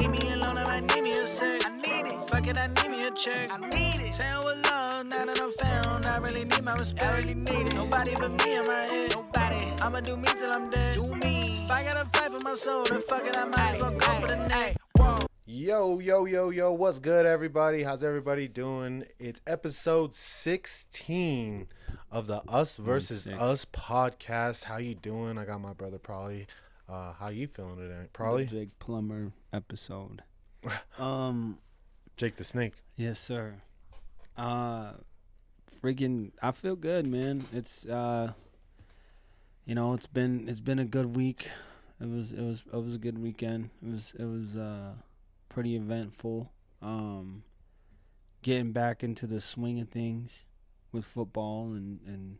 Leave me alone if I need me a sec. I need it. Fuck it, I need me a check. I need it. Saying with love, now that I'm found, I really need my respect. I really need it. Nobody but me in my head. Nobody. I'ma do me till I'm dead. Do me. If I gotta fight for my soul, then fuck it, I might as well go for the neck. Whoa. Yo, what's good, everybody? How's everybody doing? It's episode 16 of the Us versus Us podcast. How you doing? I got my brother Prolly. How you feeling today, Prolly? The Jake Plumber episode. Jake the Snake. Yes, sir. Freaking, I feel good, man. It's it's been a good week. It was a good weekend. It was pretty eventful. Getting back into the swing of things with football and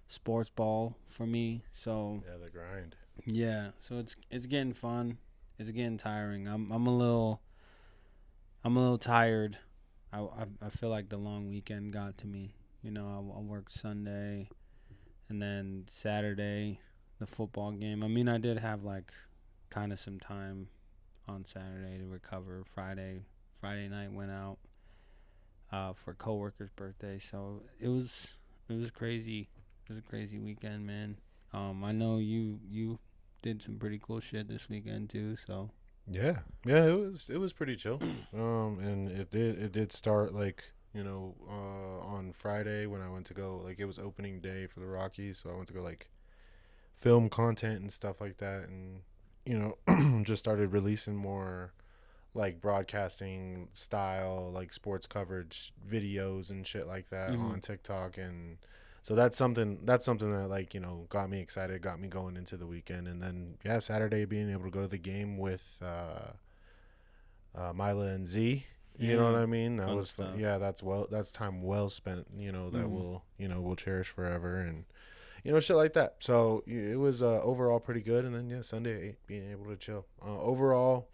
sports ball for me. So yeah, the grind. Yeah, so it's getting fun. It's getting tiring. I'm a little tired. I feel like the long weekend got to me. You know, I worked Sunday, and then Saturday, the football game. I mean, I did have like kind of some time on Saturday to recover. Friday night went out for a coworker's birthday, so it was crazy. It was a crazy weekend, man. I know you did some pretty cool shit this weekend too, so yeah, it was pretty chill. And it did start like, on Friday when I went to go, like, it was opening day for the Rockies, so I went to go like film content and stuff like that, and just started releasing more like broadcasting style, like sports coverage videos and shit like that on TikTok. And so that's something that, like, got me excited, got me going into the weekend. And then, yeah, Saturday being able to go to the game with Mila and Z, you know what I mean? That was fun. Yeah, that's time well spent, that we'll cherish forever, and shit like that. So it was overall pretty good. And then, yeah, Sunday being able to chill. Overall,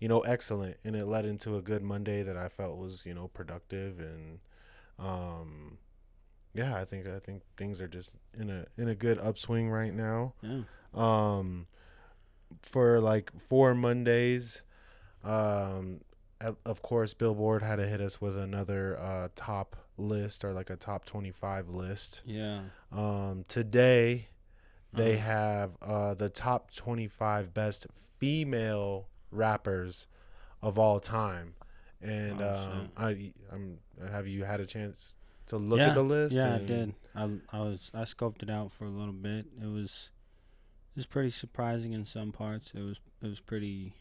excellent, and it led into a good Monday that I felt was, productive. And yeah, I think things are just in a good upswing right now. Yeah. For like 4 Mondays, of course, Billboard had to hit us with another top list, or like a top 25 list. Yeah. Today they have the top 25 best female rappers of all time. And have you had a chance to look at the list? Yeah, I did. I scoped it out for a little bit. It was pretty surprising in some parts. It was pretty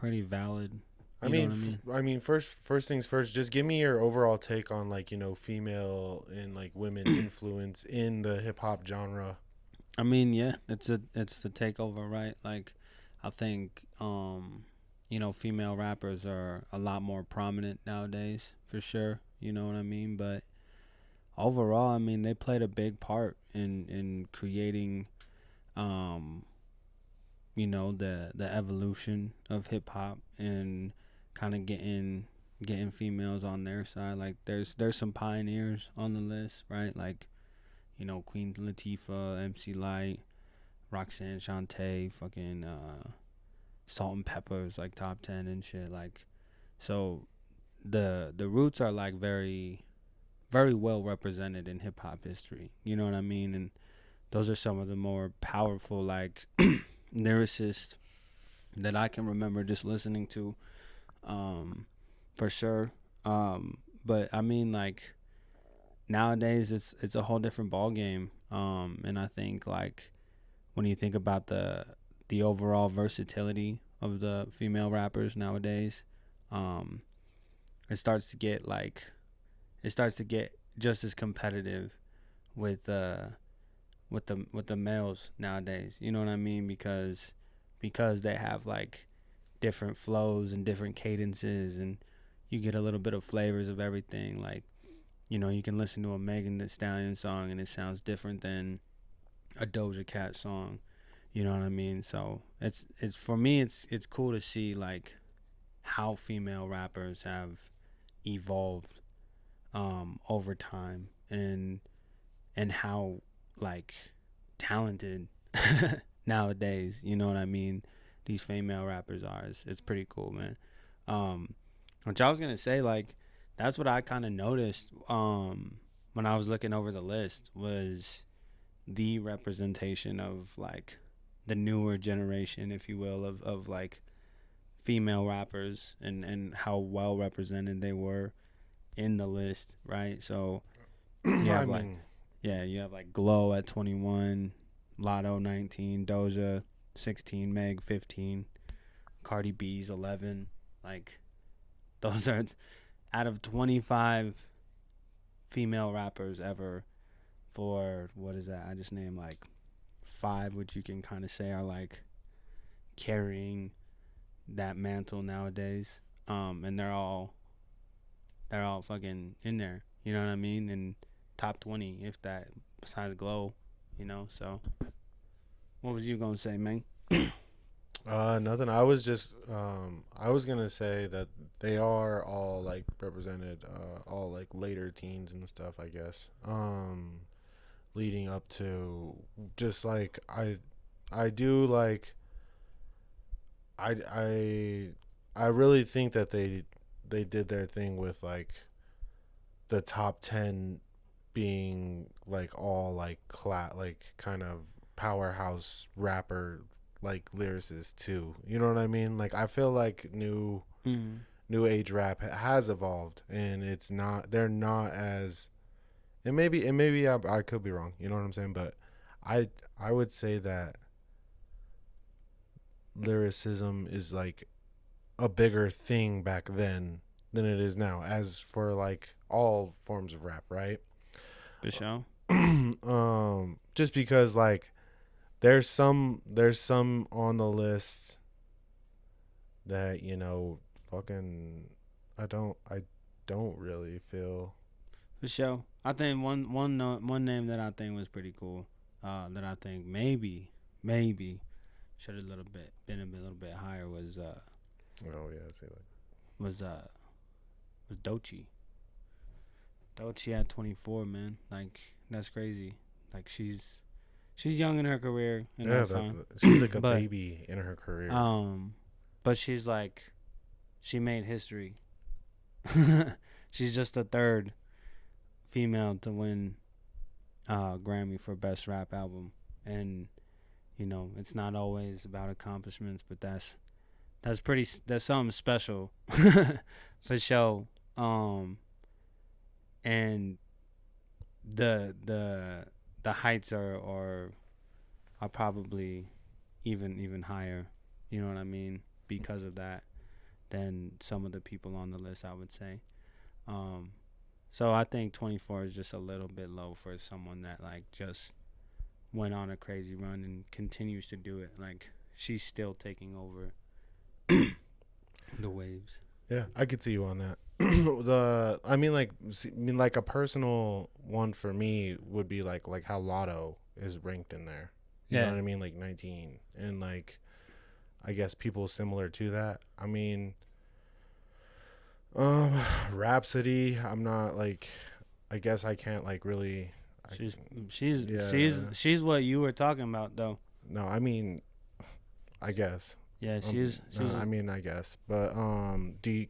valid. I mean, first things first, just give me your overall take on, like, female and like women influence in the hip hop genre. I mean, yeah, it's the takeover, right? Like, I think female rappers are a lot more prominent nowadays, for sure. You know what I mean? But overall, I mean, they played a big part in creating the evolution of hip hop, and kind of getting females on their side. Like, there's some pioneers on the list, right? Like, Queen Latifah, MC Lyte, Roxanne Shante, fucking Salt and Pepper's like top 10 and shit. Like, so the roots are like very, very well represented in hip hop history. You know what I mean? And those are some of the more powerful, like, lyricists that I can remember just listening to, for sure. But I mean, like, nowadays it's a whole different ball game. And I think, like, when you think about the overall versatility of the female rappers nowadays, it starts to get just as competitive with the males nowadays. You know what I mean? Because they have like different flows and different cadences, and you get a little bit of flavors of everything. Like, you can listen to a Megan Thee Stallion song and it sounds different than a Doja Cat song. You know what I mean? So it's for me, it's cool to see, like, how female rappers have evolved over time, and how, like, talented nowadays, you know what I mean, these female rappers are. It's pretty cool, man. Which I was gonna say, like, that's what I kind of noticed when I was looking over the list, was the representation of like the newer generation, if you will, of like female rappers, and how well represented they were in the list, right? So you have you have like Glow at 21, Lotto 19, Doja 16, Meg 15, Cardi B's 11. Like, those are, out of 25 female rappers ever, for, what is that? I just named like 5, which you can kind of say are like carrying that mantle nowadays. And they're all fucking in there. You know what I mean? And top 20, if that, besides Glow, you know. So, what was you gonna say, man? Nothing. I was just I was gonna say that they are all like represented, all like later teens and stuff, I guess. Leading up to, just like I do like I really think that they did their thing with like the top 10 being like all like like kind of powerhouse rapper like lyricists too. You know what I mean? Like, I feel like new age rap has evolved, and they're not as, and maybe I could be wrong. You know what I'm saying? But I would say that lyricism is like a bigger thing back then than it is now, as for like all forms of rap, right? For sure. Just because like there's some on the list that, you know, fucking I don't really feel. For sure. I think one name that I think was pretty cool, that I think maybe should have been a little bit higher, was Oh yeah, I see that. was Doechii. Doechii at 24, man. Like, that's crazy. Like, she's young in her career, and Yeah, that's fine. she's like a baby in her career. But she's like, she made history. She's just the third female to win Grammy for Best Rap Album, and you know, it's not always about accomplishments, but that's something special for sure. And the heights are probably even higher, you know what I mean, because of that, than some of the people on the list, I would say. So I think 24 is just a little bit low for someone that like just went on a crazy run and continues to do it. Like, she's still taking over the waves. Yeah, I could see you on that. I mean, like a personal one for me would be like how Lotto is ranked in there. You know what I mean? Like 19, and like, I guess people similar to that. I mean, Rhapsody, I'm not like, I guess I can't like really. She's what you were talking about, though. No, I mean, I guess. Yeah, she's. I mean, I guess, but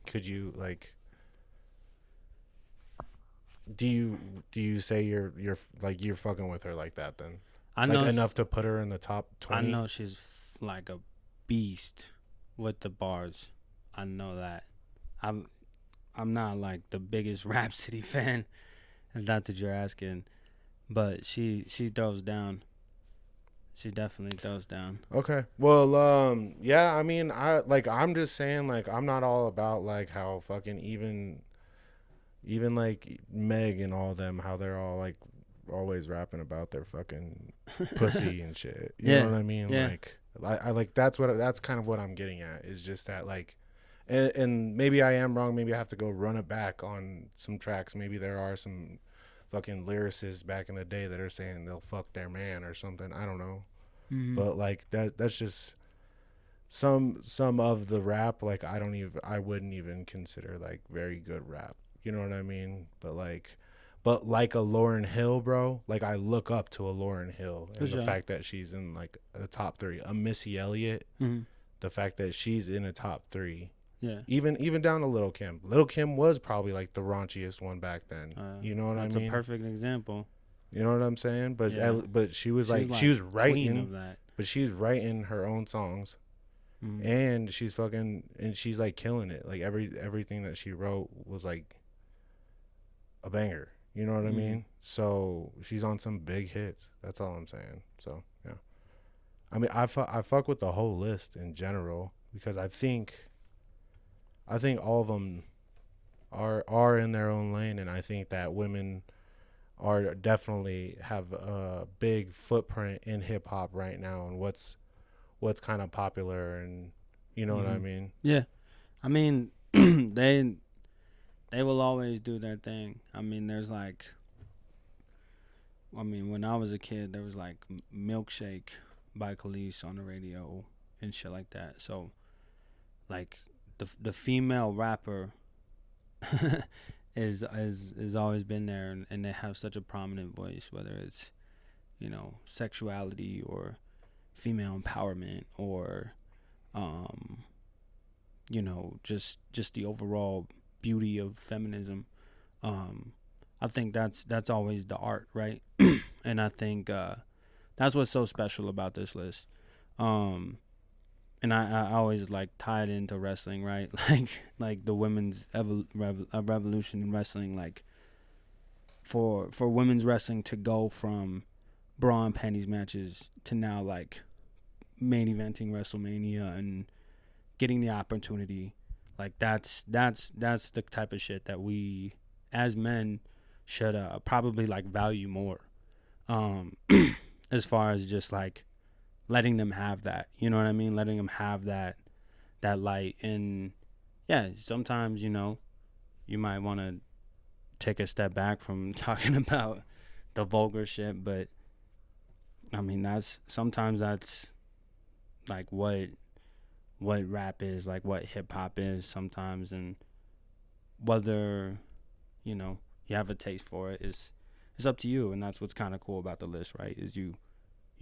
could you like? Do you say you're fucking with her like that then? I know, like, enough to put her in the top 20. I know she's like a beast with the bars. I know that. I'm not like the biggest Rhapsody fan, if that's what you're asking, but she throws down. She definitely throws down. Okay. Well, yeah, I mean, I'm just saying, like, I'm not all about like how fucking even like Meg and all them, how they're all like always rapping about their fucking pussy and shit. You know what I mean? Yeah. Like, I like, that's kind of what I'm getting at, is just that, like, and maybe I am wrong. Maybe I have to go run it back on some tracks. Maybe there are some fucking lyricists back in the day that are saying they'll fuck their man or something. I don't know. Mm-hmm. But like that's just some of the rap, like, I wouldn't even consider like very good rap. You know what I mean? But like a Lauryn Hill, bro, like, I look up to a Lauryn Hill, and the fact that she's in like the top 3, a Missy Elliott, the fact that she's in a top 3. Yeah. Even down to Lil' Kim. Lil' Kim was probably like the raunchiest one back then. You know what I mean? That's a perfect example. You know what I'm saying? But Yeah. but she was like she was writing, but she's writing her own songs, and she's like killing it. Like everything that she wrote was like a banger. You know what I mean? So she's on some big hits. That's all I'm saying. So yeah, I mean I fuck with the whole list in general because I think all of them are in their own lane, and I think that women are definitely have a big footprint in hip hop right now and what's kind of popular, and you know what I mean? Yeah. I mean, they will always do their thing. I mean, there's like, when I was a kid, there was like Milkshake by Khalees on the radio and shit like that. So, like, the female rapper is always been there, and they have such a prominent voice, whether it's, you know, sexuality or female empowerment or you know, just the overall beauty of feminism. I think that's always the art, right? And I think that's what's so special about this list. And I always like tie it into wrestling, right? Like the women's revolution in wrestling, like for women's wrestling to go from bra and panties matches to now like main eventing WrestleMania and getting the opportunity, like that's the type of shit that we as men should probably like value more, as far as just like letting them have that, you know what I mean? Letting them have that light. And yeah, sometimes, you know, you might want to take a step back from talking about the vulgar shit, but I mean, sometimes that's like what rap is, like what hip hop is sometimes, and whether, you know, you have a taste for it is up to you. And that's what's kind of cool about the list, right? Is you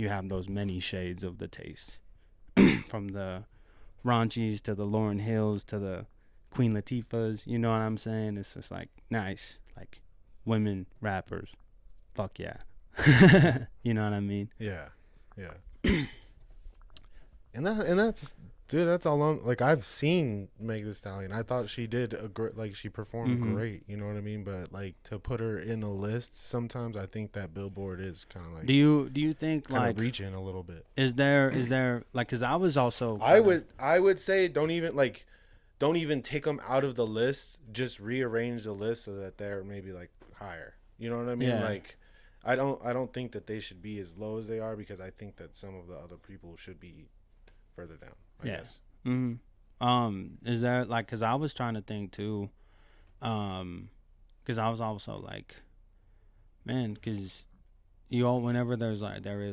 have those many shades of the taste, from the raunchies to the Lauryn Hills to the Queen Latifahs. You know what I'm saying? It's just like nice, like women rappers. Fuck yeah. You know what I mean? Yeah. And that's, dude, that's all like I've seen Meg Thee Stallion. I thought she did she performed great, you know what I mean? But like to put her in a list, sometimes I think that Billboard is kind of like, do you think like reaching a little bit? Is there like, cuz I was also I would say don't even take them out of the list, just rearrange the list so that they're maybe like higher. You know what I mean? Yeah. Like I don't think that they should be as low as they are, because I think that some of the other people should be further down, I guess. Is there like, cuz I was trying to think too, cuz I was also like, man, cuz whenever there is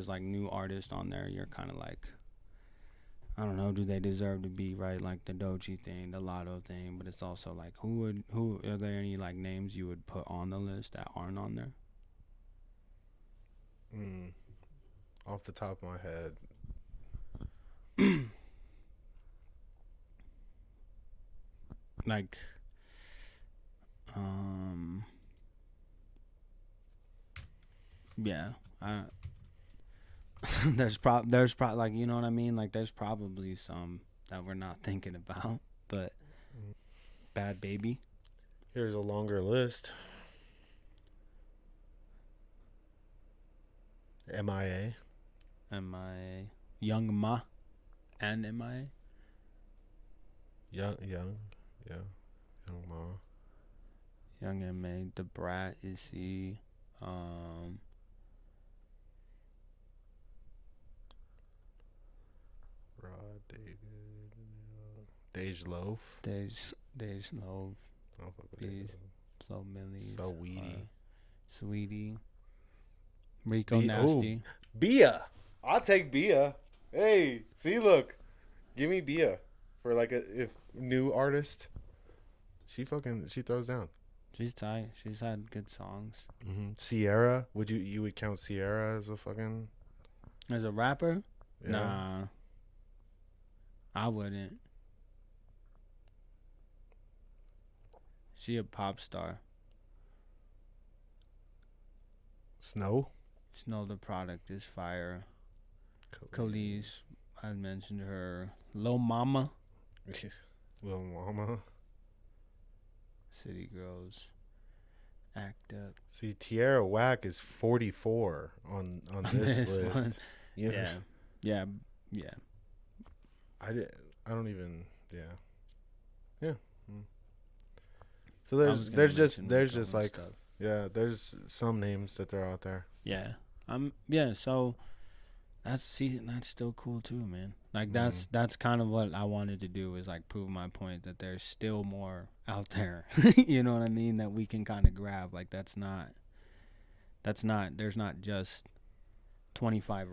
like new artists on there, you're kind of like, I don't know, do they deserve to be, right? Like the Doechii thing, the Lotto thing, but it's also like, who are there any like names you would put on the list that aren't on there? Off the top of my head, like, yeah, there's probably like, you know what I mean? Like there's probably some that we're not thinking about, but Bad Baby. Here's a longer list. MIA. Young Ma and MIA. Young Ma. Young M.A. The Brat is he. Rod David. Dej Loaf. Dej Loaf. Flo Millie. So Weedy. Sweetie. Rico Nasty. Bia. I'll take Bia. Hey, see, look. Give me Bia for like if new artist. She throws down. She's tight. She's had good songs. Sierra. You would count Sierra as a fucking, as a rapper? Yeah. Nah. I wouldn't. She a pop star. Snow. Snow the product is fire. Khalees, I mentioned her. Lil Mama. Lil Mama. City Girls. Act Up. See, Tierra Whack is 44 on this list. One. You know? Yeah. I don't even. Yeah. So there's just like stuff. yeah, there's some names that they're out there. Yeah. So that's still cool too, man. Like that's kind of what I wanted to do, is like prove my point that there's still more out there. You know what I mean? That we can kind of grab. Like there's not just 25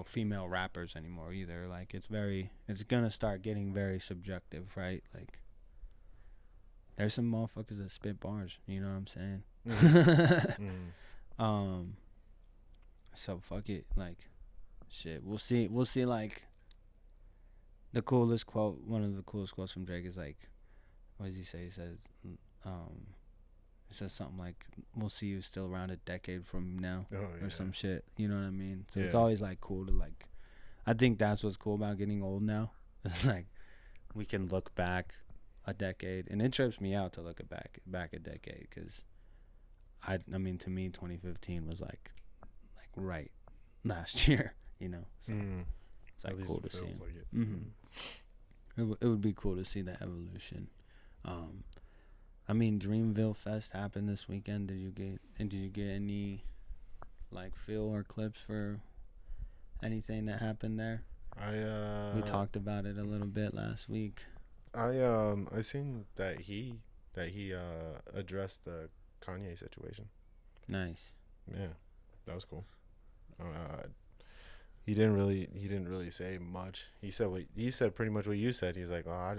female rappers anymore either. Like it's gonna start getting very subjective, right? Like there's some motherfuckers that spit bars, you know what I'm saying? So fuck it, like shit. We'll see like the coolest quote, one of the coolest quotes from Drake is like, what does he say? He says something like, we'll see you still around a decade from now, or some shit. You know what I mean? So it's always like cool to like, I think that's what's cool about getting old now. It's like we can look back a decade, and it trips me out to look back a decade, because I mean, to me 2015 was like right last year, you know. So it's like cool to see. Like it. It would be cool to see the evolution. I mean, Dreamville Fest happened this weekend. Did you get any like feel or clips for anything that happened there? We talked about it a little bit last week. I seen that he addressed the Kanye situation. Nice. Yeah, that was cool. He didn't really say much. He said pretty much what you said. He's like, I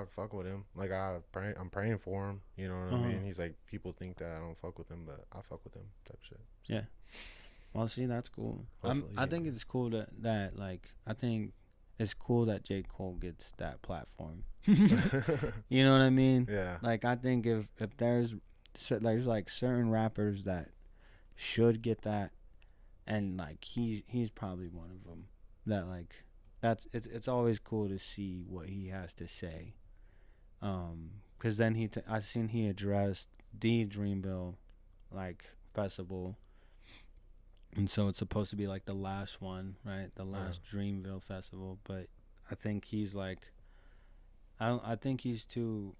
fuck with him. Like I'm praying for him. You know what I mean? He's like, people think that I don't fuck with him, but I fuck with him type shit. Yeah. Well, see, that's cool. I think it's cool that like, I think it's cool that J. Cole gets that platform. You know what I mean? Yeah. Like, I think if there's like certain rappers that should get that, and like he's probably one of them, that like it's always cool to see what he has to say, because then I seen he addressed the Dreamville like festival, and so it's supposed to be like the last one, right? The last Dreamville festival, but I think he's like, I think he's too.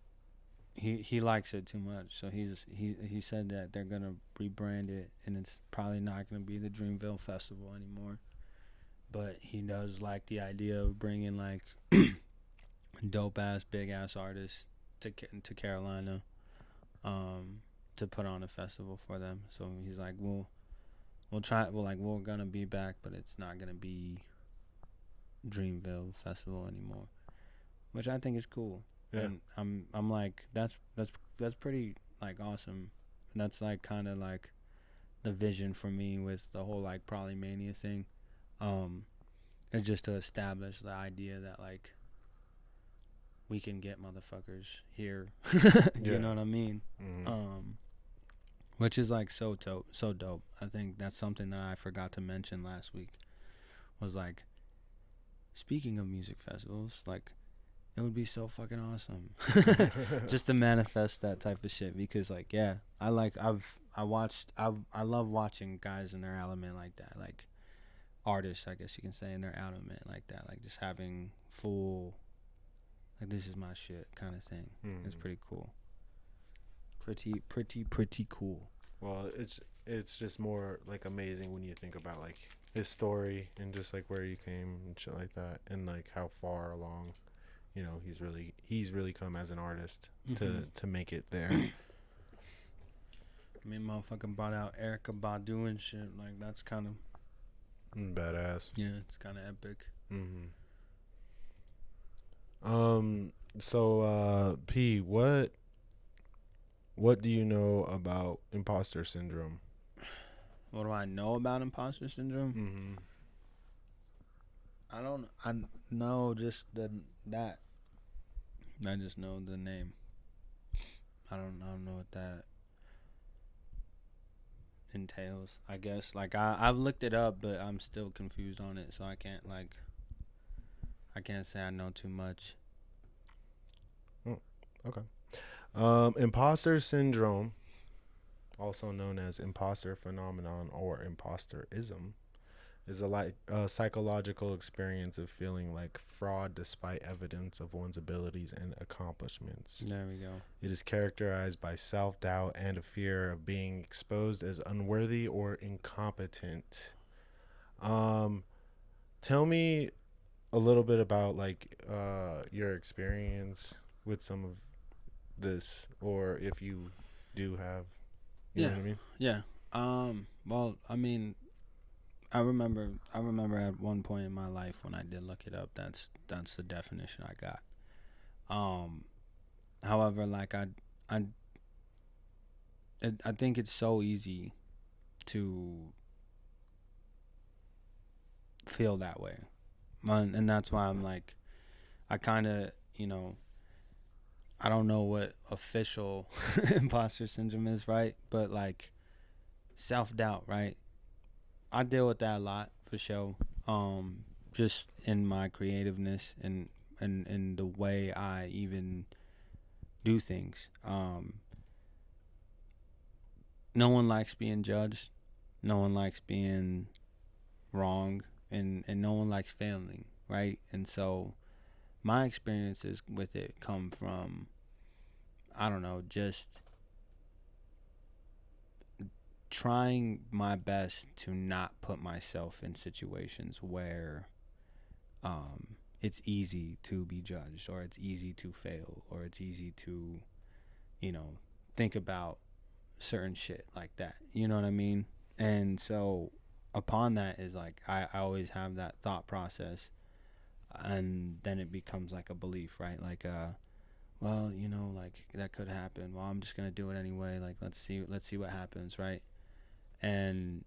He likes it too much, so he said that they're gonna rebrand it, and it's probably not gonna be the Dreamville Festival anymore. But he does like the idea of bringing like dope ass, big ass artists to Carolina, to put on a festival for them. So he's like, we're gonna be back, but it's not gonna be Dreamville Festival anymore, which I think is cool. Yeah. And I'm like, that's pretty like awesome. And that's like kind of like the vision for me with the whole like Probably Mania thing. It's just to establish the idea that like we can get motherfuckers here. You know what I mean? Which is like so dope. I think that's something that I forgot to mention last week, was like, speaking of music festivals, like, it would be so fucking awesome just to manifest that type of shit, because like, yeah, I love watching guys in their element like that, like artists, I guess you can say, in their element like that, like just having full, like, this is my shit kind of thing. It's pretty cool. Pretty cool. Well, it's just more like amazing when you think about like his story and just like where he came and shit like that, and like how far along, you know, he's really come as an artist to make it there. I mean, motherfucking bought out Erykah Badu and shit. Like, that's kind of badass. Yeah, it's kind of epic. So P, what do you know about Imposter Syndrome? What do I know about Imposter Syndrome? I don't. I know just that. I just know the name. I don't know what that entails. I guess like I've looked it up, but I'm still confused on it, so I can't say I know too much. Okay. Imposter syndrome, also known as imposter phenomenon or imposterism, is a psychological experience of feeling like fraud despite evidence of one's abilities and accomplishments. There we go. It is characterized by self-doubt and a fear of being exposed as unworthy or incompetent. Tell me a little bit about like your experience with some of this, or if you do have, you know what I mean? Yeah. Well, I mean, I remember at one point in my life when I did look it up. That's the definition I got. However, like I think it's so easy to feel that way, and that's why I'm like, I kind of, I don't know what official imposter syndrome is, right? But like self-doubt, right? I deal with that a lot for sure. Just in my creativeness and in the way I even do things. No one likes being judged. No one likes being wrong, and no one likes failing, right? And so my experiences with it come from, I don't know, just trying my best to not put myself in situations where it's easy to be judged, or it's easy to fail, or it's easy to, think about certain shit like that. You know what I mean? And so upon that is like, I always have that thought process, and then it becomes like a belief, right? Like, well, like that could happen. Well, I'm just going to do it anyway. Like, let's see what happens, right? And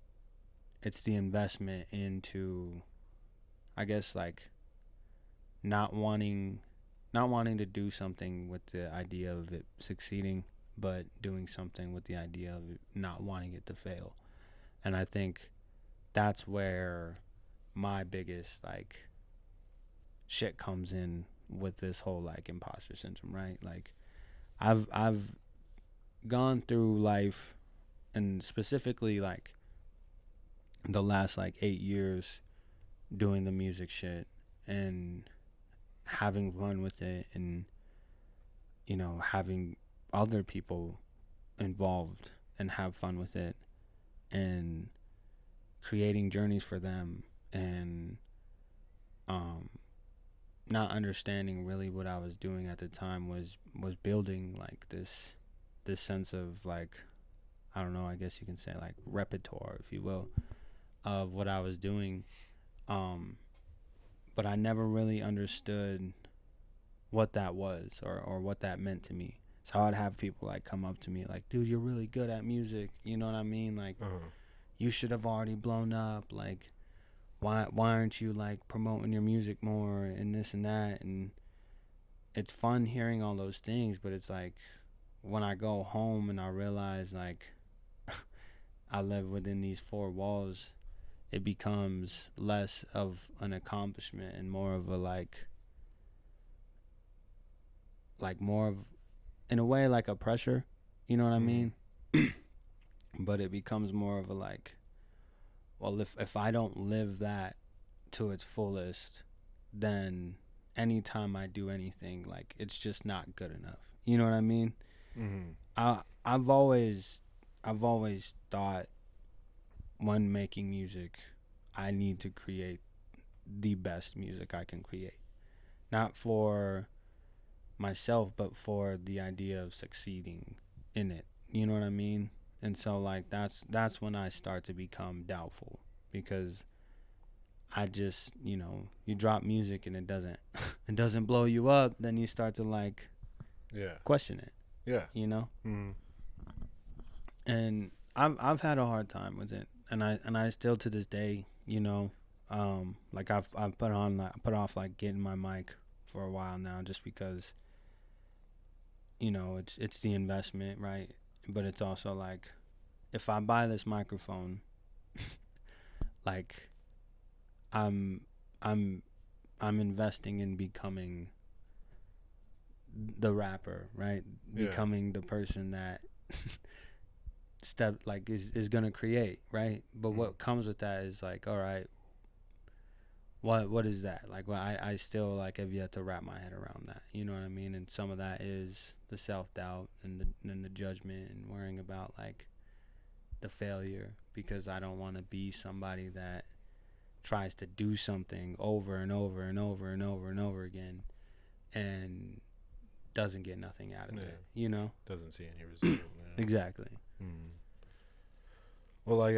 it's the investment into, I guess, like not wanting to do something with the idea of it succeeding, but doing something with the idea of it not wanting it to fail. And I think that's where my biggest like shit comes in with this whole like imposter syndrome, right? Like I've gone through life, and specifically like the last like 8 years doing the music shit and having fun with it, and having other people involved and have fun with it, and creating journeys for them, and not understanding really what I was doing at the time was building like this sense of like, I don't know, I guess you can say like repertoire, if you will, of what I was doing. But I never really understood what that was, or what that meant to me. So I'd have people like come up to me like, dude, you're really good at music. You know what I mean? Like, you should have already blown up. Like, why aren't you like promoting your music more, and this and that? And it's fun hearing all those things, but it's like when I go home and I realize like I live within these four walls, it becomes less of an accomplishment and more of a like more of, in a way, like a pressure, you know what I mean? But it becomes more of a like, well, if I don't live that to its fullest, then anytime I do anything, like, it's just not good enough. You know what I mean? I've always thought when making music, I need to create the best music I can create, not for myself, but for the idea of succeeding in it. You know what I mean? And so like that's when I start to become doubtful, because I just, you drop music and it doesn't blow you up, then you start to like question it. And I've had a hard time with it, and I still to this day, Like I've put off like getting my mic for a while now, just because, it's the investment, right? But it's also like, if I buy this microphone, like I'm I'm I'm investing in becoming the rapper, right? Yeah. Becoming the person that is gonna create, right? But what comes with that is like, all right, what is that? Like, well, I still like have yet to wrap my head around that. You know what I mean? And some of that is the self doubt and the judgment and worrying about like the failure, because I don't want to be somebody that tries to do something over and over and over and over and over again and doesn't get nothing out of it. Doesn't see any result. Exactly. Well, like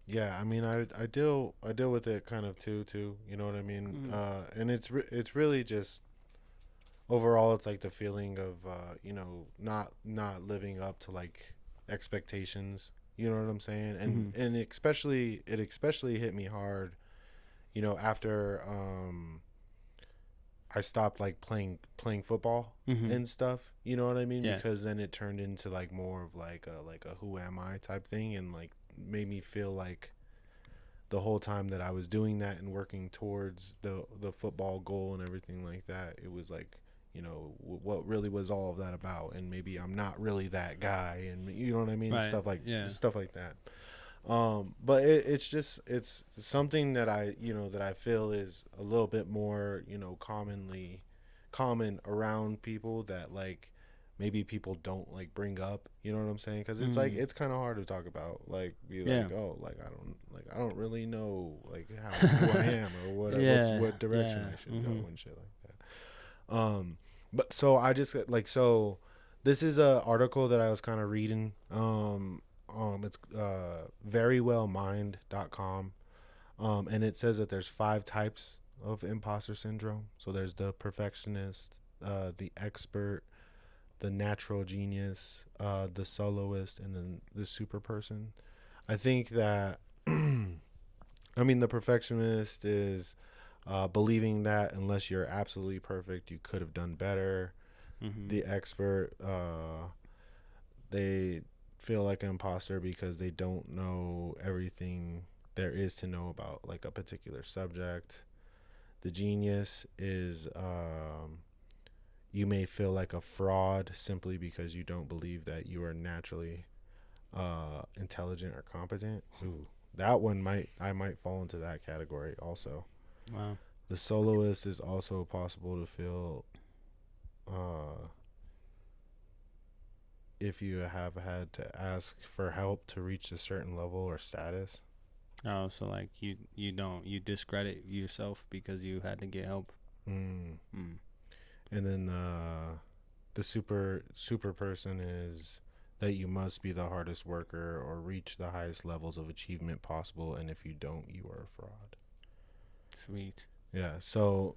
yeah, I mean, I deal with it kind of too. You know what I mean? And it's really just overall, it's like the feeling of not living up to like expectations. You know what I'm saying? And it especially hit me hard, after I stopped like playing football and stuff. You know what I mean? Yeah. Because then it turned into like more of like a who am I type thing, and like made me feel like the whole time that I was doing that and working towards the football goal and everything like that, it was like, what really was all of that about, and maybe I'm not really that guy, and you know what I mean? Right. Stuff like that. But it's something that I feel is a little bit more, common around people, that like maybe people don't like bring up, you know what I'm saying? Because it's like, it's kind of hard to talk about, like be like, oh, like I don't really know like who I am or what direction I should go and shit like that. But so I just like, so this is a article that I was kind of reading. It's verywellmind.com. And it says that there's 5 types of imposter syndrome. So there's the perfectionist, the expert, the natural genius, the soloist, and then the super person. I think that I mean, the perfectionist is believing that unless you're absolutely perfect, you could have done better. The expert, they feel like an imposter because they don't know everything there is to know about like a particular subject. The genius is you may feel like a fraud simply because you don't believe that you are naturally intelligent or competent. Ooh, that one I might fall into that category also. Wow. The soloist is also possible to feel if you have had to ask for help to reach a certain level or status. Oh, so like you discredit yourself because you had to get help. And then the super person is that you must be the hardest worker or reach the highest levels of achievement possible, and if you don't, you are a fraud. Sweet. Yeah. So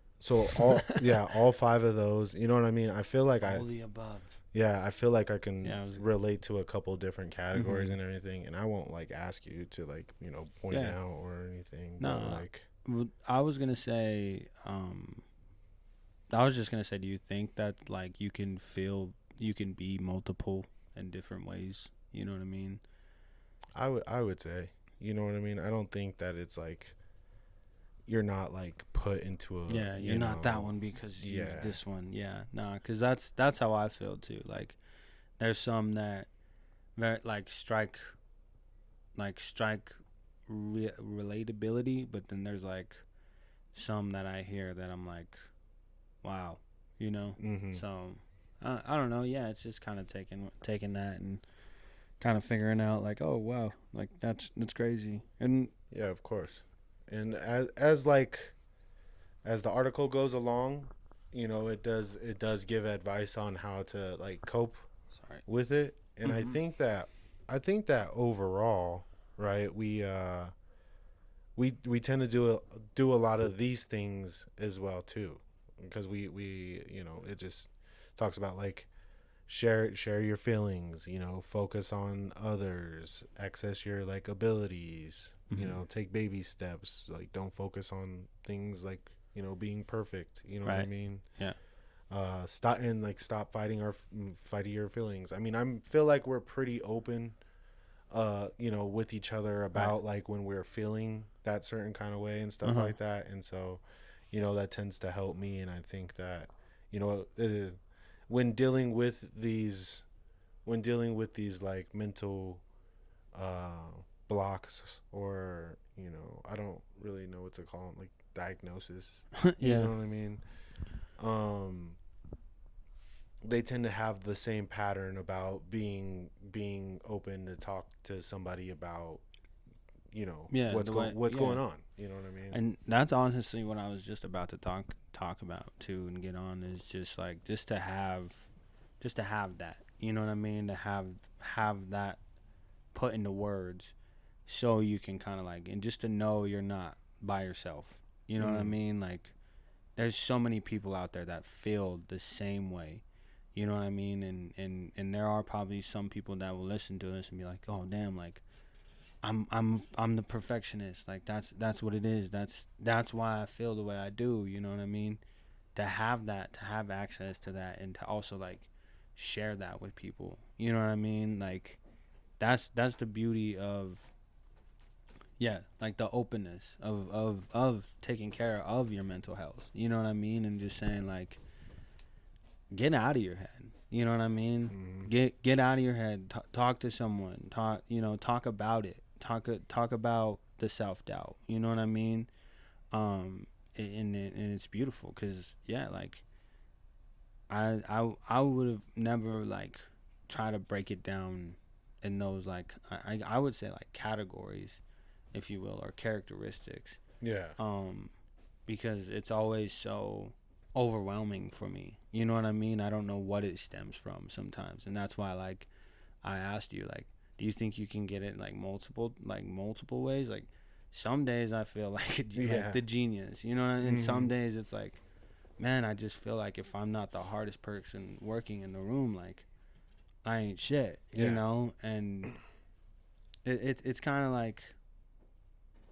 all 5 of those. You know what I mean? I feel like all the above. Yeah, I feel like I can relate to a couple different categories and everything, and I won't like ask you to like point out or anything. No, but, like I was gonna say, I was just gonna say, do you think that like you can be multiple in different ways? You know what I mean? I would say, you know what I mean? I don't think that it's like you're not like put into a you're not that one because you're this one. Because that's how I feel too. Like there's some that very like strike relatability, but then there's like some that I hear that I'm like, wow, So I don't know. Yeah, it's just kind of taking that and kind of figuring out like, oh wow, like that's crazy. And yeah, of course. And as the article goes along, it does give advice on how to like cope with it. And I think that overall, right, we tend to do a lot of these things as well too, because we it just talks about like share your feelings, focus on others, access your like abilities, you know, take baby steps. Like, don't focus on things like, you know, being perfect. You know what I mean? Yeah. Stop fighting your feelings. I mean, I feel like we're pretty open, you know, with each other about like when we're feeling that certain kind of way and stuff like that. And so, you know, that tends to help me. And I think that, you know, when dealing with these like mental blocks, or, you know, I don't really know what to call them, like diagnosis. You know what I mean? They tend to have the same pattern about being open to talk to somebody about, you know, what's going on. You know what I mean? And that's honestly what I was just about to talk about too, and get on, is just like just to have that. You know what I mean? To have that put into words, so you can kind of like, and just to know you're not by yourself. You know what I mean? Like, there's so many people out there that feel the same way. You know what I mean? And there are probably some people that will listen to this and be like, "Oh, damn, like I'm the perfectionist. Like that's what it is. That's why I feel the way I do." You know what I mean? To have that, to have access to that, and to also like share that with people. You know what I mean? Like that's the beauty of, like the openness of taking care of your mental health. You know what I mean? And just saying like, get out of your head. You know what I mean? Get out of your head. Talk to someone. Talk about it. Talk about the self-doubt. You know what I mean? And it's beautiful, because like I would have never like try to break it down in those like I would say like categories, if you will, or characteristics. Yeah. Because it's always so overwhelming for me. You know what I mean? I don't know what it stems from sometimes, and that's why like I asked you, like, do you think you can get it like multiple ways? Like some days I feel like like the genius, you know, and some days it's like, man, I just feel like if I'm not the hardest person working in the room, like I ain't shit, you know. And it's kind of like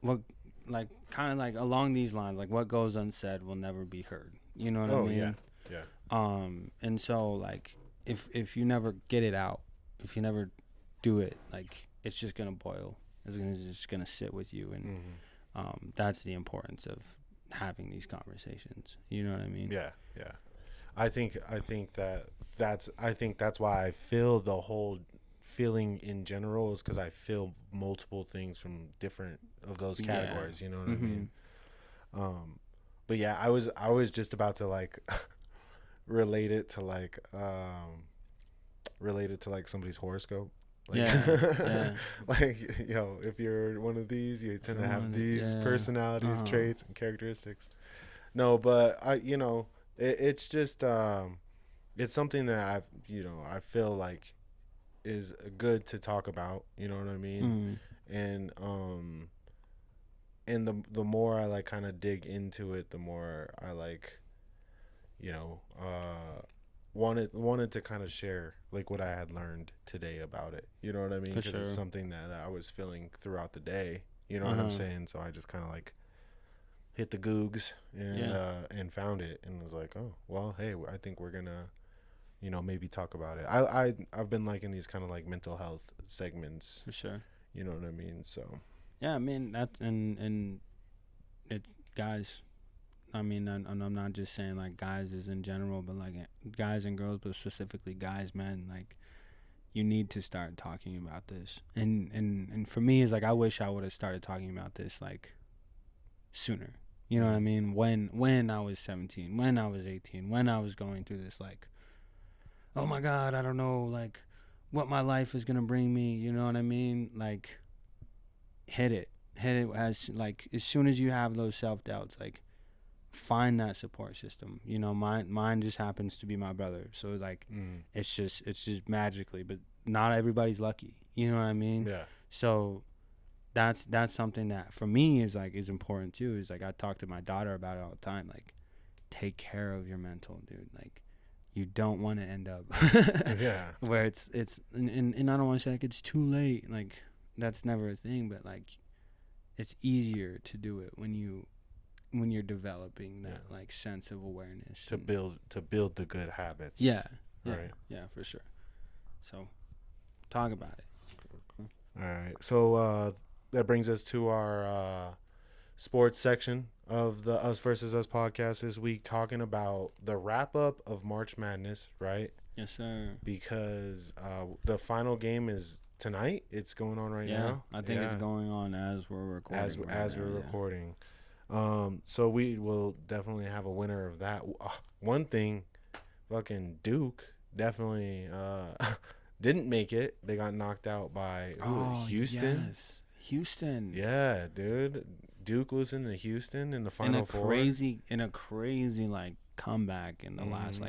what, like kind of like along these lines, like what goes unsaid will never be heard. You know what I mean? Yeah. And so like if you never get it out, if you never do it, like it's just gonna boil. It's just gonna sit with you, and that's the importance of having these conversations. You know what I mean? Yeah. I think that's why I feel the whole feeling in general is because I feel multiple things from different of those categories. You know what I mean? But yeah, I was just about to like relate it to like somebody's horoscope. Like, like, if you're one of these, you tend to have these personalities, traits, and characteristics. No, but it's just it's something that I feel like is good to talk about. You know what I mean? And the more I like kind of dig into it, the more I like, wanted to kind of share like what I had learned today about it. You know what I mean? Because it's something that I was feeling throughout the day. You know what I'm saying? So I just kind of like hit the Googs and found it, and was like, oh well, hey, I think we're gonna maybe talk about it. I've been liking these kind of like mental health segments. For sure. You know what I mean? So yeah, I mean that, and it, guys, I mean, and I'm not just saying like guys is in general, but like guys and girls, but specifically guys, men, like you need to start talking about this. And for me, it's like I wish I would have started talking about this like sooner. You know what I mean? When I was 17, when I was 18, when I was going through this like, oh my God, I don't know like what my life is gonna bring me. You know what I mean? Like hit it as like as soon as you have those self-doubts, like find that support system. Mine just happens to be my brother, so like it's just magically, but not everybody's lucky. You know what I mean? Yeah. So that's something that for me is important too. Is like I talk to my daughter about it all the time. Like, take care of your mental, dude. Like, you don't want to end up where it's and I don't want to say like it's too late. Like, that's never a thing, but like it's easier to do it when you're developing that like sense of awareness to build the good habits. Yeah, Right. yeah, for sure. So, talk about it. All right. So that brings us to our sports section of the Us Versus Us podcast this week, talking about the wrap up of March Madness, right? Yes, sir. Because the final game is tonight. It's going on right now. I think it's going on as we're recording. As we're recording. So we will definitely have a winner of that. One thing, fucking Duke definitely didn't make it. They got knocked out by Houston. Yes. Houston. Yeah, dude. Duke losing to Houston in the Final Four. In a crazy like comeback in the last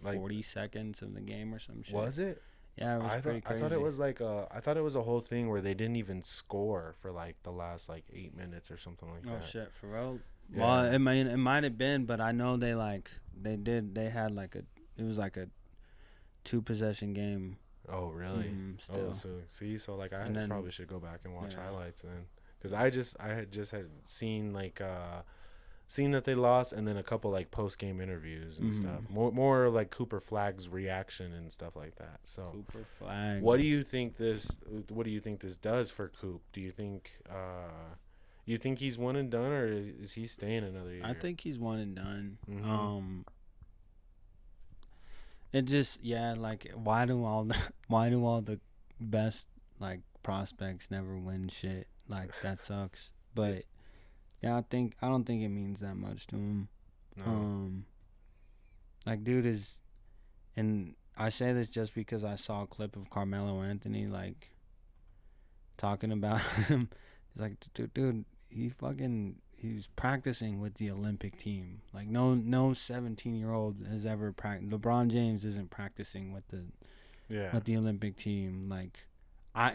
40 seconds of the game or some shit. Was it? Yeah, it was pretty crazy. I thought it was a whole thing where they didn't even score for like the last like 8 minutes or something like that. Oh shit, for real? Yeah. Well, it might have been, but I know they had like it was like a 2-possession game. Oh really? Still. Oh, so like I then, probably should go back and watch highlights then, because I had seen like seen that they lost, and then a couple like post game interviews and stuff. More like Cooper Flagg's reaction and stuff like that. So Cooper Flagg. What do you think this does for Coop? Do you think he's one and done, or is he staying another year? I think he's one and done. It just like why do all the best like prospects never win shit? Like that sucks. But yeah, I don't think it means that much to him. No. Like dude is, and I say this just because I saw a clip of Carmelo Anthony like talking about him. He's like, dude, he was practicing with the Olympic team. Like no 17-year-old has ever practiced. LeBron James isn't practicing with the Olympic team. Like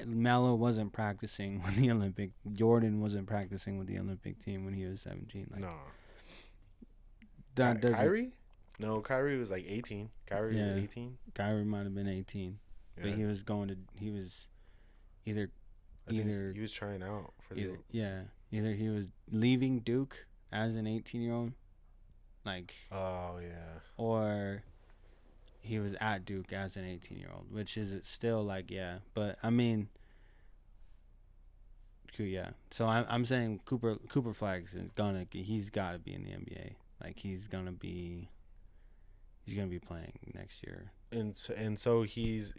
Melo wasn't practicing with the Olympic. Jordan wasn't practicing with the Olympic team when he was 17. Like, no. Kyrie? No, Kyrie was like 18. Kyrie was 18. Kyrie might have been 18, but he was either he was trying out for either he was leaving Duke as an 18-year-old, like or he was at Duke as an 18-year-old, which is still like but I mean so I'm saying Cooper Flags is he's got to be in the NBA. Like he's gonna be playing next year, and so he's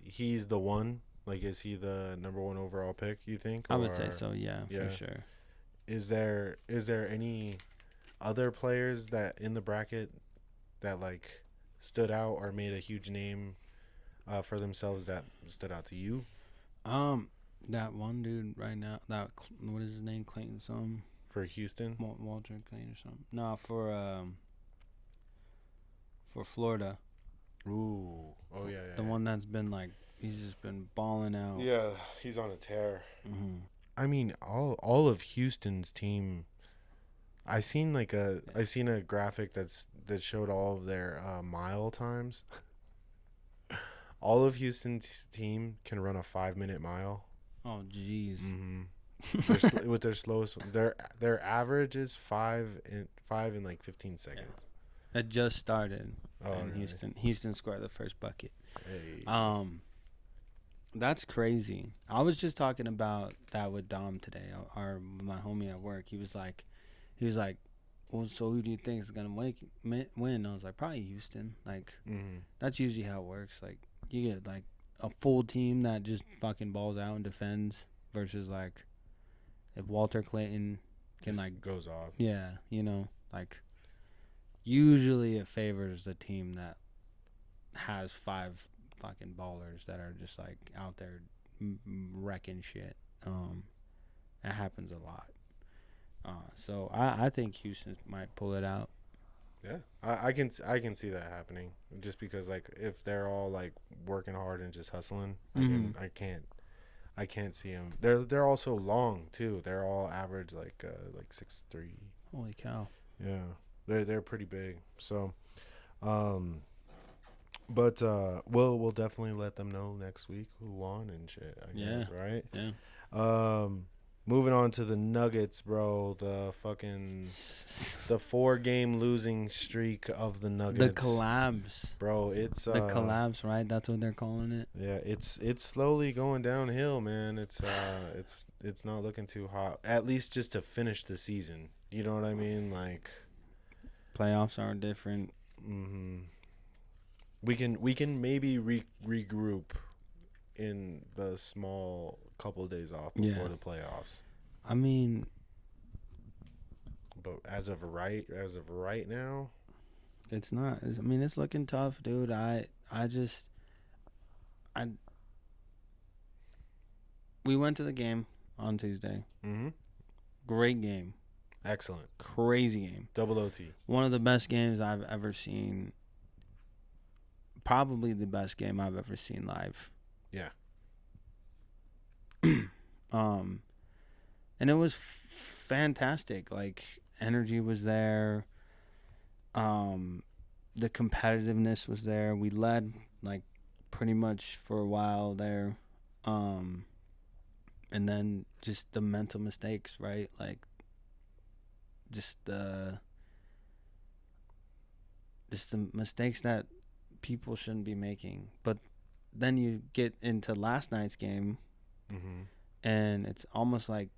the one. Like, is he the number 1 overall pick, you think? I would say so, for sure. Is there any other players that in the bracket that like stood out or made a huge name for themselves that stood out to you? That one dude right now, what is his name? Clayton something? For Houston? Walter Clayton or something. No, for Florida. Ooh. Oh yeah. The one that's been like, he's just been balling out. Yeah, he's on a tear. Mm-hmm. I mean, all of Houston's team. I seen a graphic that showed all of their mile times. All of Houston's team can run a 5-minute mile. Oh jeez. Mm-hmm. With their slowest, their average is 5 in like 15 seconds. Yeah. It just started. Oh, in really? Houston scored the first bucket. Hey. That's crazy. I was just talking about that with Dom today. My homie at work. He was like, well, so who do you think is gonna win? I was like, probably Houston. Like, that's usually how it works. Like, you get like a full team that just fucking balls out and defends versus like if Walter Clayton can just like goes off. Yeah, like usually it favors the team that has 5 fucking ballers that are just like out there wrecking shit. It happens a lot. So I think Houston might pull it out. Yeah, I can see that happening, just because like if they're all like working hard and just hustling, I can't see them. They're also long too. They're all average like 6'3". Holy cow! Yeah, they're pretty big. So, but we'll definitely let them know next week who won and shit. I guess, right? Yeah. Moving on to the Nuggets, bro. The 4-game losing streak of the Nuggets. The collabs. Bro, it's the collabs, right? That's what they're calling it. Yeah, it's slowly going downhill, man. It's not looking too hot. At least just to finish the season. You know what I mean? Like, playoffs are different. Mhm. We can maybe regroup in the small couple of days off before the playoffs. I mean, but as of right now, it's not. I mean, it's looking tough, dude. We went to the game on Tuesday. Mhm. Great game. Excellent. Crazy game. Double OT. One of the best games I've ever seen. Probably the best game I've ever seen live. Yeah. And it was fantastic. Like, energy was there. The competitiveness was there. We led, like, pretty much for a while there. And then just the mental mistakes, right? Like, just the mistakes that people shouldn't be making. But then you get into last night's game, Mm-hmm. and it's almost like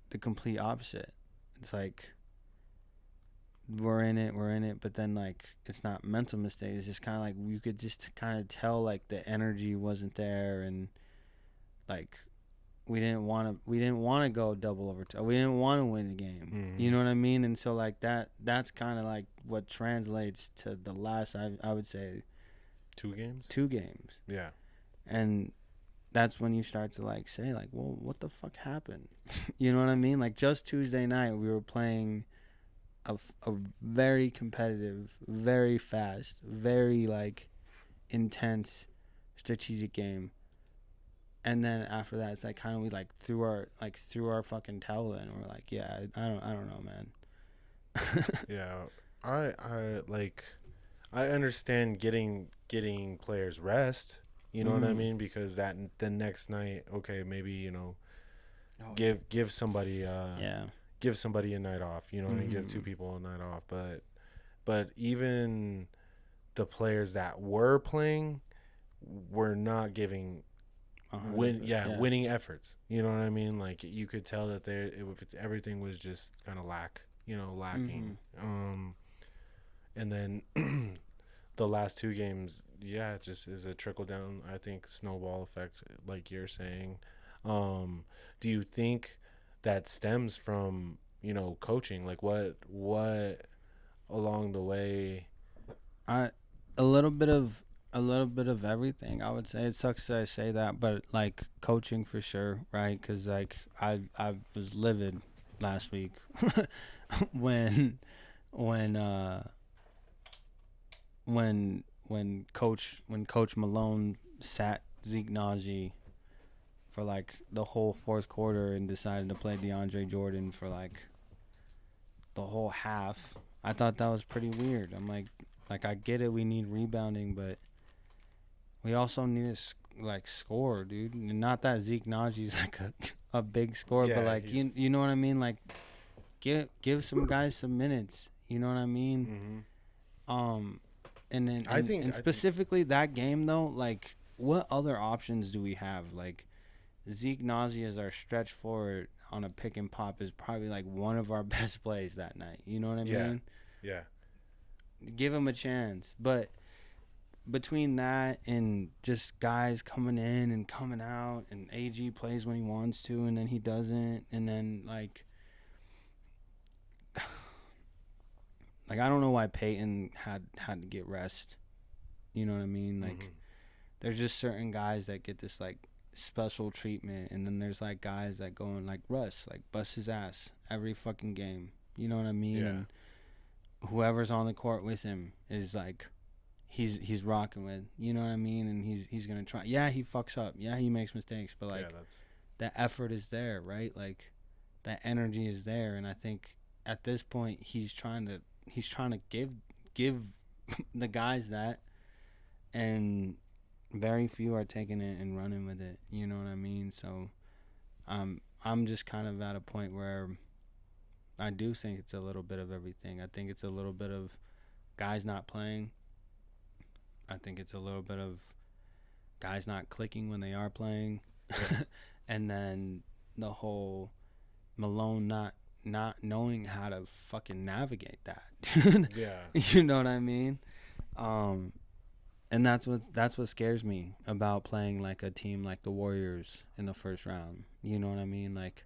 the complete opposite. It's like we're in it, but then, like, it's not mental mistakes. It's just kind of like you could just kind of tell, like, the energy wasn't there, and, like, we didn't want to go double overtime. We didn't want to win the game. Mm-hmm. You know what I mean? And so, like, that's kind of like what translates to the last, I would say, 2 games. 2 games. Yeah. And that's when you start to, like, say, like, well, what the fuck happened? You know what I mean? Like, just Tuesday night, we were playing a very competitive, very fast, very, like, intense strategic game. And then after that, it's like kind of we like threw our fucking towel in. And we're like, yeah, I don't know, man. Yeah, I understand getting players rest. You know what I mean? Because that the next night, okay, maybe give somebody give somebody a night off. You know what I mean? Give 2 people a night off. But even the players that were playing were not giving. Winning efforts. You know what I mean? Like, you could tell that everything was just kind of lacking. And then the last 2 games, it just is a trickle down, I think, snowball effect, like you're saying. Do you think that stems from, coaching? Like, what along the way? A little bit of everything, I would say. It sucks that I say that, but, like, coaching for sure, right? Because, like, I was livid last week when Coach Malone sat Zeke Naji for, like, the whole fourth quarter and decided to play DeAndre Jordan for, like, the whole half. I thought that was pretty weird. I'm like, I get it, we need rebounding, but we also need to, like, score, dude. And not that Zeke Naji's, like, a big scorer, but, like, you know what I mean? Like, give some guys some minutes. You know what I mean? Mm-hmm. And then specifically that game, though, like, what other options do we have? Like, Zeke Naji as our stretch forward on a pick and pop is probably, like, one of our best plays that night. You know what I mean? Yeah. Give him a chance. But between that and just guys coming in and coming out, and AG plays when he wants to and then he doesn't, and then, like I don't know why Peyton had to get rest. You know what I mean? Like, there's just certain guys that get this, like, special treatment, and then there's, like, guys that go and, like, Russ, like, bust his ass every fucking game. You know what I mean? Yeah. And whoever's on the court with him is, like, he's rocking with. You know what I mean? And he's gonna try. Yeah, he fucks up. Yeah, he makes mistakes, but, like, that effort is there, right? Like, that energy is there, and I think at this point he's trying to give the guys that, and very few are taking it and running with it. You know what I mean? So I'm just kind of at a point where I do think it's a little bit of everything. I think it's a little bit of guys not playing. I think it's a little bit of guys not clicking when they are playing. And then the whole Malone not knowing how to fucking navigate that. Yeah. You know what I mean? And that's what scares me about playing like a team like the Warriors in the first round. You know what I mean? Like,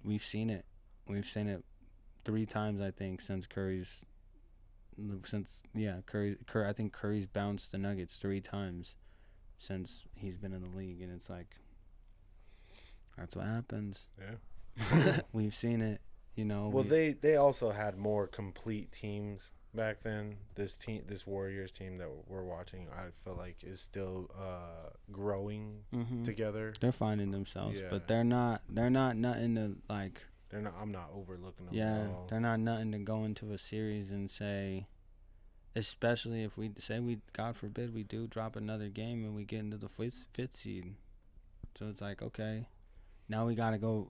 we've seen it 3 times, I think, since Curry. I think Curry's bounced the Nuggets 3 times since he's been in the league, and it's like, that's what happens. Yeah. We've seen it, you know. Well, they also had more complete teams back then. This Warriors team that we're watching, I feel like is still growing together. They're finding themselves, Yeah. but they're not nothing to like. They're not. I'm not overlooking them. Yeah, at all. they're not nothing to go into a series and say, especially if we say God forbid we do drop another game and we get into the fifth seed. So it's like, okay, now we gotta go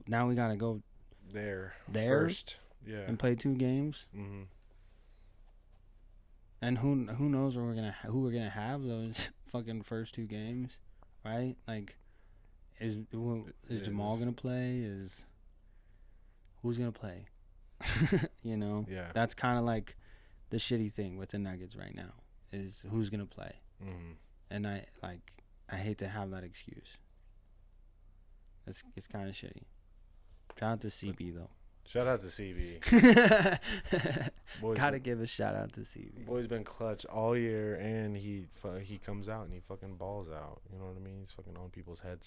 there first, yeah, and play 2 games. Mm-hmm. And who knows who we're gonna have those fucking first 2 games, right? Like, is Jamal gonna play? Who's gonna play? You know? Yeah. That's kind of like the shitty thing with the Nuggets right now, is who's gonna play. Mm-hmm. And I hate to have that excuse. It's kind of shitty. Shout out to CB though. Shout out to CB. Gotta give a shout out to CB. Boy's been clutch all year, and he comes out and he fucking balls out. You know what I mean? He's fucking on people's head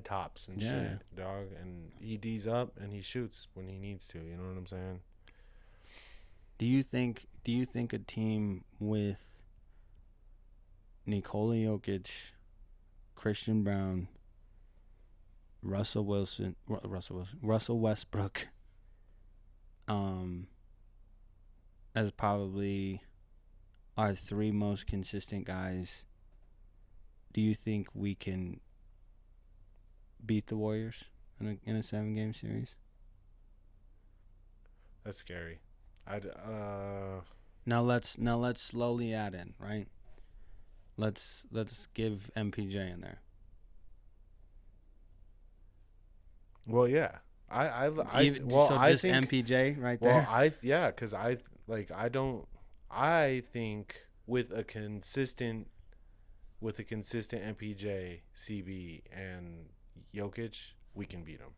tops and shit, dog. And he D's up and he shoots when he needs to. You know what I'm saying? Do you think a team with Nikola Jokic, Christian Brown, Russell Westbrook, as probably our 3 most consistent guys, do you think we can beat the Warriors in a 7-game series? That's scary. Now let's slowly add in, right? Let's give MPJ in there. Well, yeah. I think MPJ right there. Well, I think with a consistent MPJ, CB, and Jokic, we can beat them.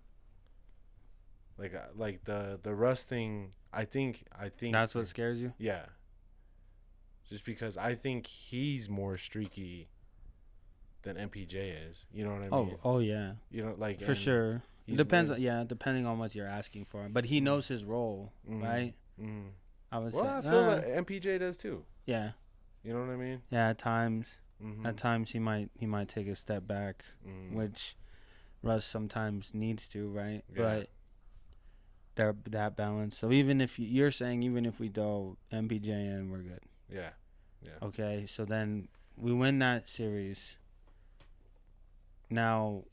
Like the Russ thing, I think that's what scares you. Yeah. Just because I think he's more streaky than MPJ is. You know what I mean? Oh yeah. You know, like, for sure. Depends on what you're asking for him. But he knows his role, right? Mm-hmm. I feel like MPJ does too. Yeah. You know what I mean? Yeah, at times. Mm-hmm. At times he might take a step back, which Russ sometimes needs to, right? Yeah. But that balance. So even if you're saying if we do MPJ in, we're good. Yeah. Yeah. Okay, so then we win that series. Now,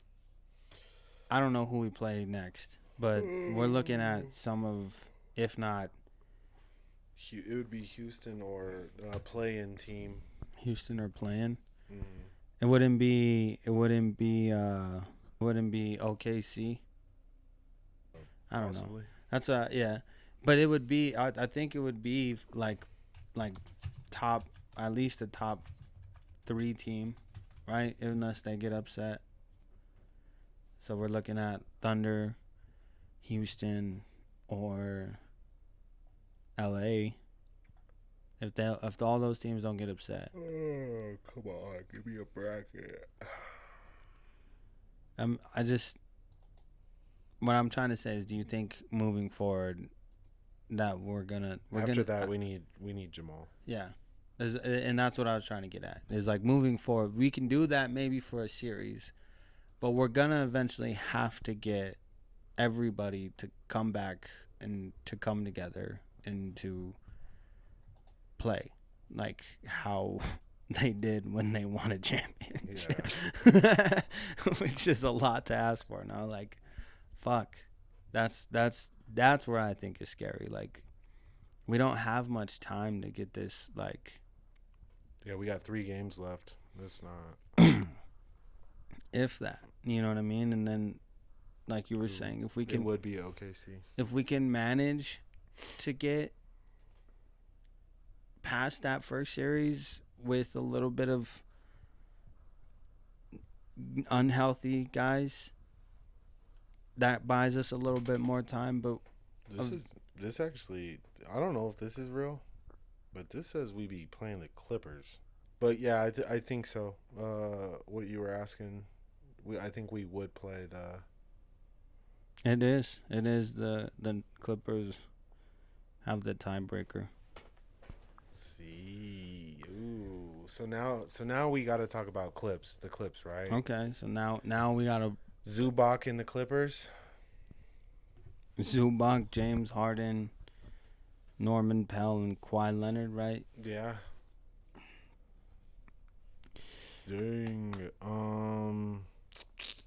I don't know who we play next, but we're looking at some of, if not, it would be Houston or play-in team. Houston or play-in. Mm-hmm. It wouldn't be OKC. I don't know. That's yeah, but it would be. I think it would be like top, at least a top 3 team, right? Unless they get upset. So we're looking at Thunder, Houston, or LA. If all those teams don't get upset. Oh, come on, give me a bracket. What I'm trying to say is, do you think moving forward that we need Jamal? Yeah, and that's what I was trying to get at. Is like, moving forward, we can do that maybe for a series, but we're gonna eventually have to get everybody to come back and to come together and to play like how they did when they won a championship, Yeah. which is a lot to ask for. Now, like, fuck, that's where I think is scary. Like, we don't have much time to get this. Like, Yeah, we got 3 games left. That's not. if that, you know what I mean? And then, like you were saying, if we It can, would be OKC. if we can manage to get past that first series with a little bit of unhealthy guys, that buys us a little bit more time. But This actually, I don't know if this is real, but this says we be playing the Clippers. But yeah, I think so. What you were asking, I think we would play the. it is the Clippers have the tiebreaker. See, ooh, so now we got to talk about the Clips, right? Okay, so now we gotta Zubac in the Clippers. Zubac, James Harden, Norman Pell, and Kawhi Leonard, right? Yeah. Dang.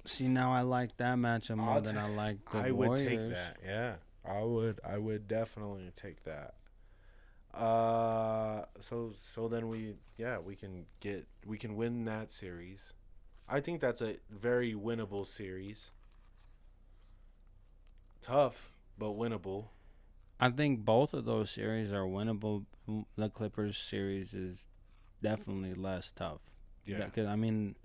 See, now I like that matchup more than I like the I Warriors. would take that. Yeah, I would definitely take that. So then we can win that series. I think that's a very winnable series. Tough, but winnable. I think both of those series are winnable. The Clippers series is definitely less tough. Yeah. Because, I mean,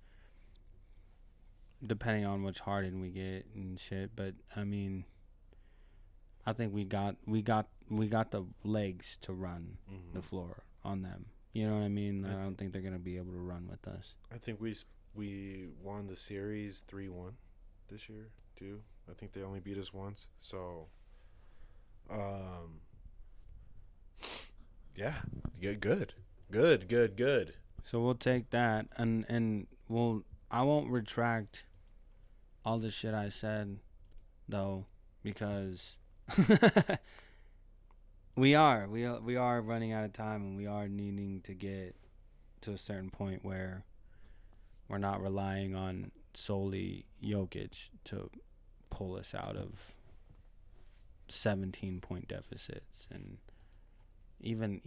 depending on which Harden we get and shit, but I mean, I think we got the legs to run the floor on them. You know what I mean? I don't think they're gonna be able to run with us. I think we won the series 3-1 this year too. I think they only beat us once. So, yeah, good. So we'll take that, and I won't retract all the shit I said, though, because we are running out of time, and we are needing to get to a certain point where we're not relying on solely Jokic to pull us out of 17-point deficits and even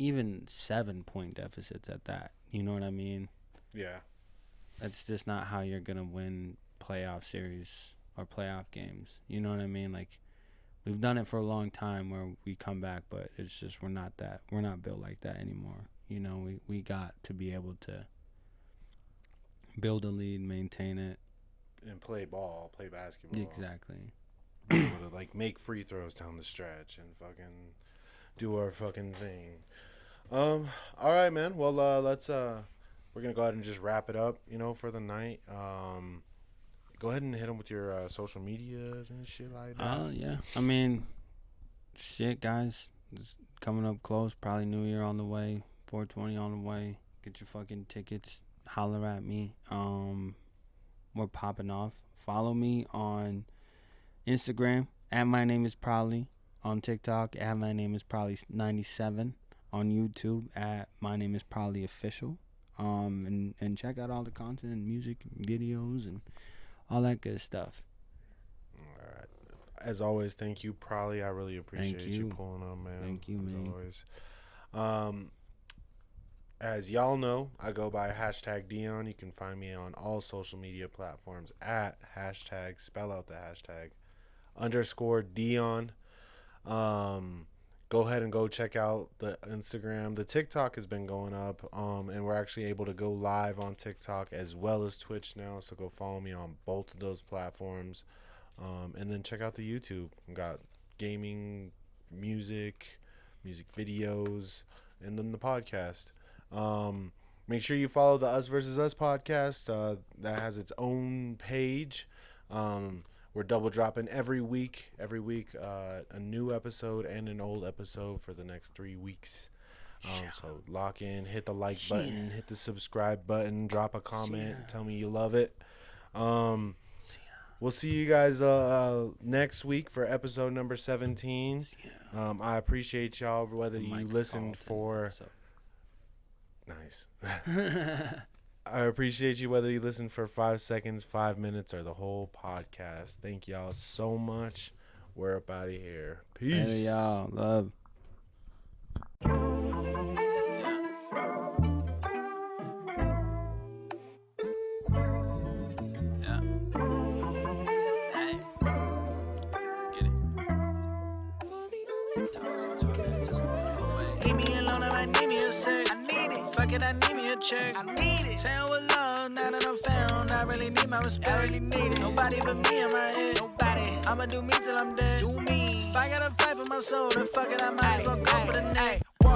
7-point deficits at that. You know what I mean? Yeah. That's just not how you're gonna win playoff series or playoff games. You know what I mean? Like, we've done it for a long time where we come back, but it's just we're not built like that anymore. You know, we got to be able to build a lead, maintain it, and play basketball. Exactly. Be able to like make free throws down the stretch and fucking do our fucking thing. All right, man. Well, let's we're gonna go ahead and just wrap it up, for the night. Go ahead and hit them with your social medias and shit like that. Yeah. I mean, shit, guys. It's coming up close. Probably New Year on the way. 420 on the way. Get your fucking tickets. Holler at me. We're popping off. Follow me on Instagram at my name is Probably. On TikTok at my name is Probably 97. On YouTube at my name is Probably Official. And check out all the content and music, videos, and all that good stuff. All right. As always, thank you, Probably. I really appreciate you pulling up, man. Thank you, man. As always. As y'all know, I go by #Dion. You can find me on all social media platforms at #, spell out the hashtag, _Dion. Go ahead and go check out the Instagram. The TikTok has been going up, and we're actually able to go live on TikTok as well as Twitch now. So go follow me on both of those platforms, and then check out the YouTube. We got gaming, music videos, and then the podcast. Make sure you follow the Us Versus Us podcast. That has its own page. We're double dropping every week, a new episode and an old episode for the next 3 weeks. So lock in, hit the like button, hit the subscribe button, drop a comment, tell me you love it. We'll see you guys next week for episode number 17. I appreciate y'all, whether you listened for Nice. I appreciate you whether you listen for 5 seconds, 5 minutes, or the whole podcast. Thank y'all so much. We're up out of here. Peace. Later, y'all. Love. Leave me alone, I might need me a sec. I need it. Fuck it, I need me a check. I need it. Saying with love, now that I'm found, I really need my respect. I really need it. Nobody but me in my head. Nobody. I'ma do me till I'm dead. Do me. If I gotta fight for my soul, then fuck it, I might as well go for the neck. Whoa.